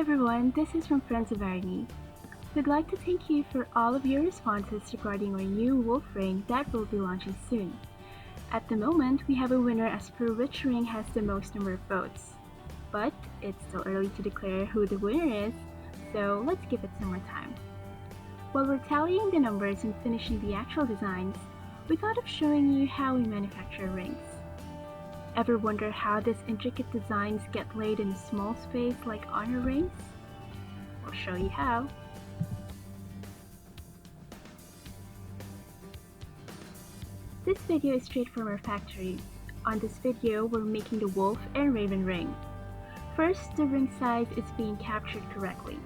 everyone, this is from Friends of Irony. We'd like to thank you for all of your responses regarding our new wolf ring that will be launching soon. At the moment, we have a winner as per which ring has the most number of votes. But it's still early to declare who the winner is, so let's give it some more time. While we're tallying the numbers and finishing the actual designs, we thought of showing you how we manufacture rings. Ever wonder how these intricate designs get laid in a small space like honor rings? We'll show you how. This video is straight from our factory. On this video, we're making the wolf and raven ring. First, the ring size is being captured correctly.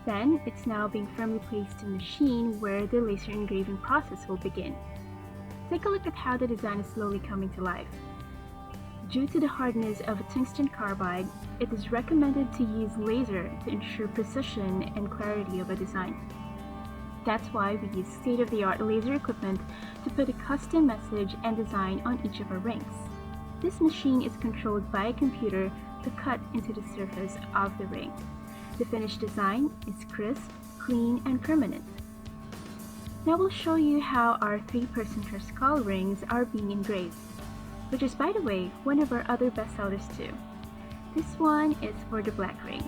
Then, it's now being firmly placed in the machine where the laser engraving process will begin. Take a look at how the design is slowly coming to life. Due to the hardness of a tungsten carbide, it is recommended to use laser to ensure precision and clarity of a design. That's why we use state-of-the-art laser equipment to put a custom message and design on each of our rings. This machine is controlled by a computer to cut into the surface of the ring. The finished design is crisp, clean, and permanent. Now we'll show you how our 3-person skull rings are being engraved, which is, by the way, one of our other bestsellers too. This one is for the black ring.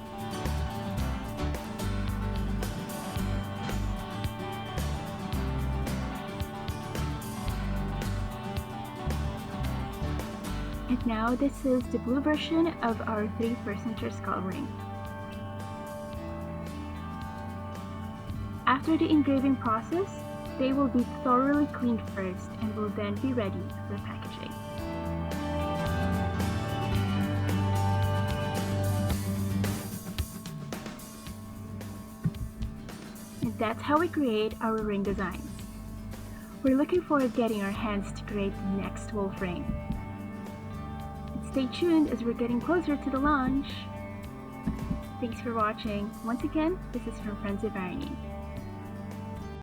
And now this is the blue version of our 3-person skull ring. After the engraving process, they will be thoroughly cleaned first and will then be ready for packaging. And that's how we create our ring designs. We're looking forward to getting our hands to create the next wolf ring. And stay tuned as we're getting closer to the launch. Thanks for watching. Once again, this is from Friends of Irony.